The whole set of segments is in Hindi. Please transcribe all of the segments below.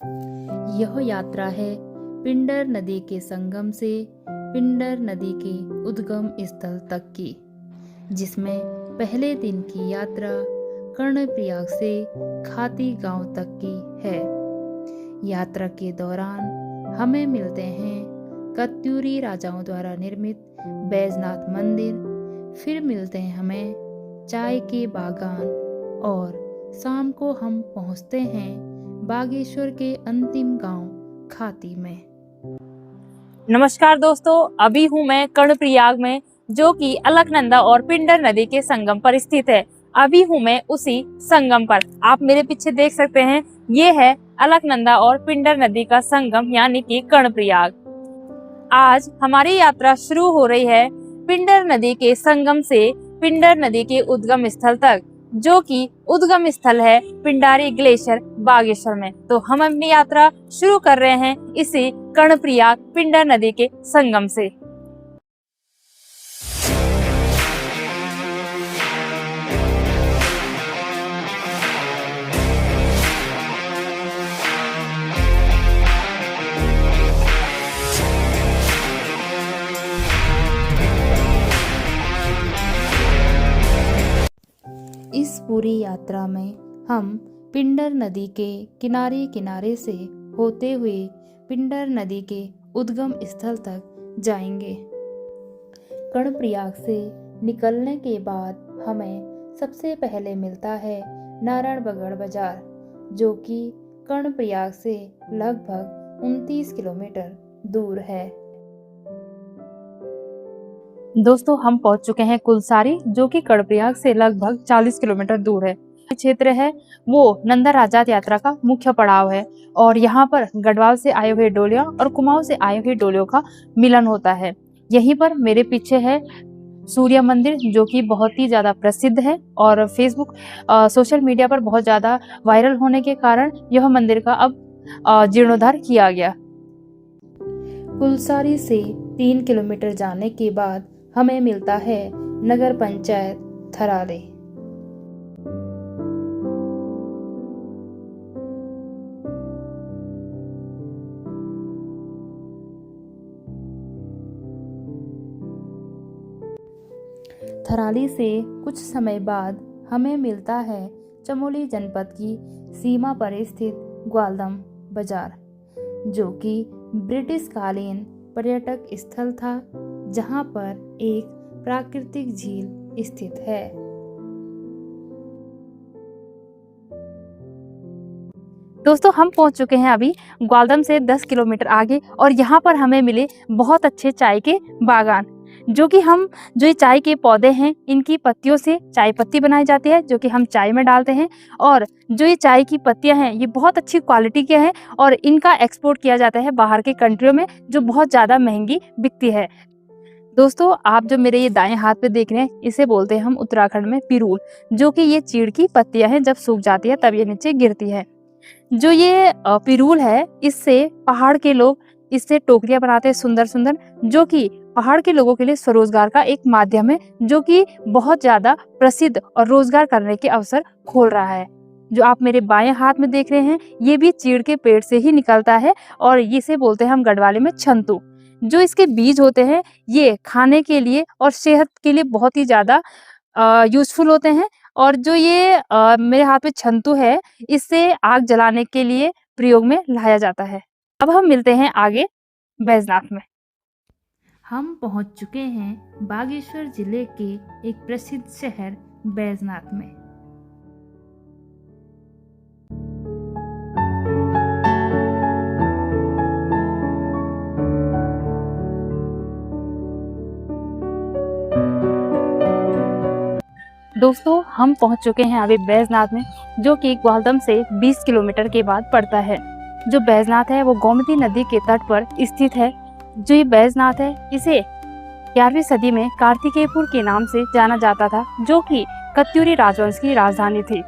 यह यात्रा है पिंडर नदी के संगम से पिंडर नदी के उद्गम स्थल तक की, जिसमें पहले दिन की यात्रा कर्णप्रयाग से खाती गांव तक की है। यात्रा के दौरान हमें मिलते हैं कत्यूरी राजाओं द्वारा निर्मित बैजनाथ मंदिर, फिर मिलते हैं हमें चाय के बागान और शाम को हम पहुंचते हैं बागेश्वर के अंतिम गांव खाती में। नमस्कार दोस्तों, अभी हूँ मैं कर्णप्रयाग में, जो कि अलकनंदा और पिंडर नदी के संगम पर स्थित है। अभी हूँ मैं उसी संगम पर। आप मेरे पीछे देख सकते हैं, ये है अलकनंदा और पिंडर नदी का संगम यानी कि कर्णप्रयाग। आज हमारी यात्रा शुरू हो रही है पिंडर नदी के संगम से पिंडर नदी के उद्गम स्थल तक, जो कि उद्गम स्थल है पिंडारी ग्लेशियर बागेश्वर में। तो हम अपनी यात्रा शुरू कर रहे हैं इसी कर्णप्रयाग पिंडर नदी के संगम से। इस पूरी यात्रा में हम पिंडर नदी के किनारे किनारे से होते हुए पिंडर नदी के उद्गम स्थल तक जाएंगे। कर्णप्रयाग से निकलने के बाद हमें सबसे पहले मिलता है नारायणबगड़ बाजार, जो कि कर्णप्रयाग से लगभग 29 किलोमीटर दूर है। दोस्तों, हम पहुंच चुके हैं कुलसारी, जो कि कर्णप्रयाग से लगभग 40 किलोमीटर दूर है। क्षेत्र है वो नंदा राजात यात्रा का मुख्य पड़ाव है और यहाँ पर गढ़वाल से आए हुए डोलियों और कुमाऊं से आए हुए डोलियों का मिलन होता है। यहीं पर मेरे पीछे है सूर्य मंदिर, जो कि बहुत ही ज्यादा प्रसिद्ध है और फेसबुक सोशल मीडिया पर बहुत ज्यादा वायरल होने के कारण यह मंदिर का अब जीर्णोद्धार किया गया। कुलसारी से 3 किलोमीटर जाने के बाद हमें मिलता है नगर पंचायत थराली। थराली से कुछ समय बाद हमें मिलता है चमोली जनपद की सीमा पर स्थित ग्वालदम बाजार, जो कि ब्रिटिश कालीन पर्यटक स्थल था, जहां पर एक प्राकृतिक झील स्थित है। दोस्तों, हम पहुंच चुके हैं अभी ग्वालदम से 10 किलोमीटर आगे और यहाँ पर हमें मिले बहुत अच्छे चाय के बागान, जो ये चाय के पौधे हैं, इनकी पत्तियों से चाय पत्ती बनाई जाती है, जो कि हम चाय में डालते हैं। और जो ये चाय की पत्तियां हैं, ये बहुत अच्छी क्वालिटी के हैं और इनका एक्सपोर्ट किया जाता है बाहर के कंट्रियों में, जो बहुत ज़्यादा महंगी बिकती है। दोस्तों, आप जो मेरे ये दाएं हाथ पे देख रहे हैं, इसे बोलते हैं हम उत्तराखंड में पिरूल, जो कि ये चीड़ की पत्तियां हैं, जब सूख जाती है तब ये नीचे गिरती है। जो ये पिरूल है, इससे पहाड़ के लोग इससे टोकरियां बनाते हैं सुंदर सुंदर, जो कि पहाड़ के लोगों के लिए स्वरोजगार का एक माध्यम है, जो कि बहुत ज्यादा प्रसिद्ध और रोजगार करने के अवसर खोल रहा है। जो आप मेरे बाएं हाथ में देख रहे हैं, ये भी चीड़ के पेड़ से ही निकलता है और इसे बोलते हैं हम गढ़वाली में छंतु। जो इसके बीज होते हैं, ये खाने के लिए और सेहत के लिए बहुत ही ज्यादा यूजफुल होते हैं। और जो ये मेरे हाथ में छंतु है, इससे आग जलाने के लिए प्रयोग में लाया जाता है। अब हम मिलते हैं आगे बैजनाथ में। हम पहुंच चुके हैं बागेश्वर जिले के एक प्रसिद्ध शहर बैजनाथ में। दोस्तों, हम पहुंच चुके हैं अभी बैजनाथ में, जो कि ग्वालदम से 20 किलोमीटर के बाद पड़ता है। जो बैजनाथ है वो गोमती नदी के तट पर स्थित है। जो ये बैजनाथ है, इसे 11वीं सदी में कार्तिकेयपुर के नाम से जाना जाता था, जो कि कत्यूरी राजवंश की राजधानी थी।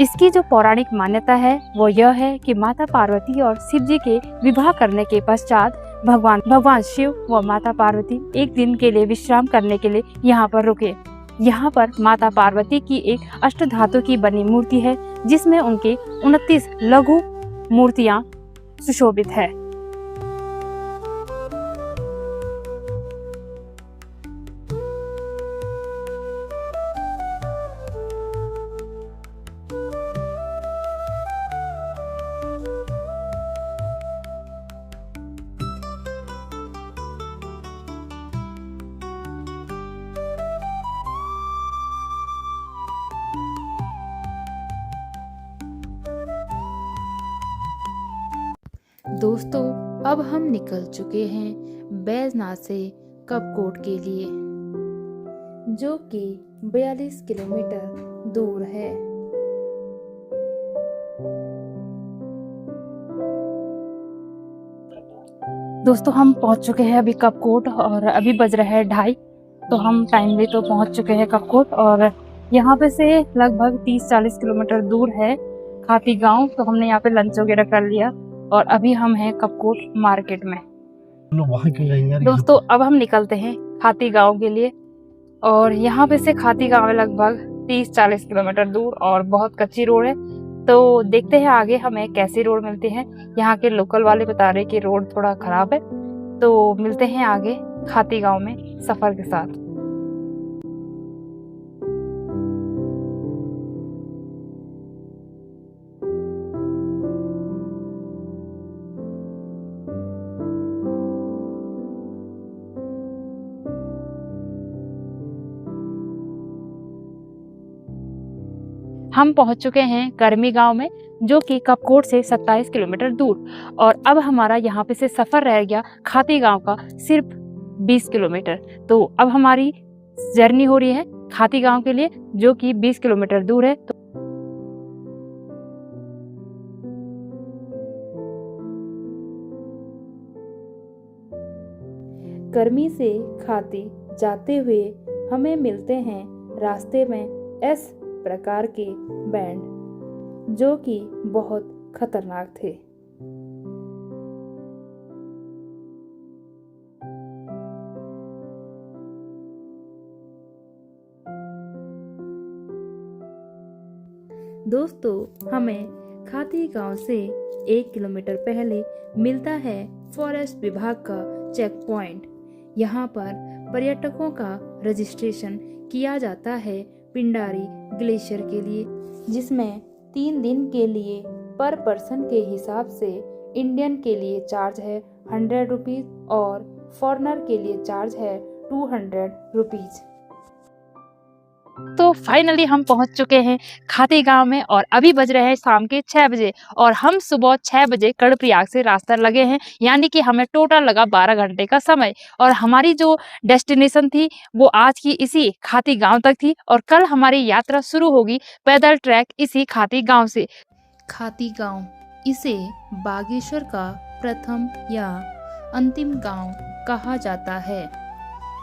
इसकी जो पौराणिक मान्यता है वो यह है कि माता पार्वती और शिव जी के विवाह करने के पश्चात भगवान शिव व माता पार्वती एक दिन के लिए विश्राम करने के लिए यहाँ पर रुके। यहाँ पर माता पार्वती की एक अष्टधातु की बनी मूर्ति है, जिसमें उनके 29 लघु मूर्तियां सुशोभित है। दोस्तों, अब हम निकल चुके हैं बैजनाथ से कपकोट के लिए, जो कि 42 किलोमीटर दूर है। दोस्तों, हम पहुंच चुके हैं अभी कपकोट और अभी बज रहा है 2:30, तो हम टाइमली तो पहुंच चुके हैं कपकोट। और यहाँ पे से लगभग 30-40 किलोमीटर दूर है खाती गांव। तो हमने यहाँ पे लंच वगैरह कर लिया और अभी हम हैं कपकोट मार्केट में। दोस्तों, अब हम निकलते हैं खाती गांव के लिए और यहाँ पे से खाती गांव है लगभग 30-40 किलोमीटर दूर और बहुत कच्ची रोड है। तो देखते हैं आगे हमें कैसी रोड मिलती है। यहाँ के लोकल वाले बता रहे कि रोड थोड़ा खराब है। तो मिलते हैं आगे खाती गांव में सफर के साथ। हम पहुंच चुके हैं कर्मी गांव में, जो कि कपकोट से 27 किलोमीटर दूर। और अब हमारा यहाँ पे से सफर रह गया खाती गांव का सिर्फ 20 किलोमीटर। तो अब हमारी जर्नी हो रही है खाती गांव के लिए, जो कि 20 किलोमीटर दूर है। तो कर्मी से खाती जाते हुए हमें मिलते हैं रास्ते में एस प्रकार के बैंड, जो कि बहुत खतरनाक थे। दोस्तों, हमें खाती गांव से 1 किलोमीटर पहले मिलता है फॉरेस्ट विभाग का चेक पॉइंट। यहाँ पर पर्यटकों का रजिस्ट्रेशन किया जाता है पिंडारी ग्लेशियर के लिए, जिसमें 3 दिन के लिए पर पर्सन के हिसाब से इंडियन के लिए चार्ज है 100 रुपीज़ और फॉरेनर के लिए चार्ज है 200 रुपीज़। तो फाइनली हम पहुंच चुके हैं खाती गांव में और अभी बज रहे हैं शाम के 6 बजे और हम सुबह 6 बजे कर्णप्रयाग से रास्ता लगे हैं। यानी कि हमें टोटल लगा 12 घंटे का समय और हमारी जो डेस्टिनेशन थी वो आज की इसी खाती गांव तक थी और कल हमारी यात्रा शुरू होगी पैदल ट्रैक इसी खाती गांव से। खाती गांव, इसे बागेश्वर का प्रथम या अंतिम गांव कहा जाता है,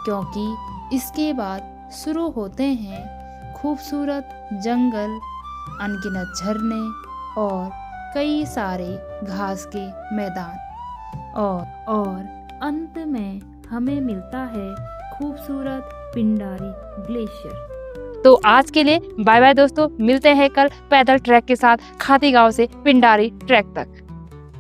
क्योंकि इसके बाद शुरू होते हैं खूबसूरत जंगल, अनगिनत झरने और कई सारे घास के मैदान और अंत में हमें मिलता है खूबसूरत पिंडारी ग्लेशियर। तो आज के लिए बाय बाय दोस्तों, मिलते हैं कल पैदल ट्रैक के साथ खाती गांव से पिंडारी ट्रैक तक।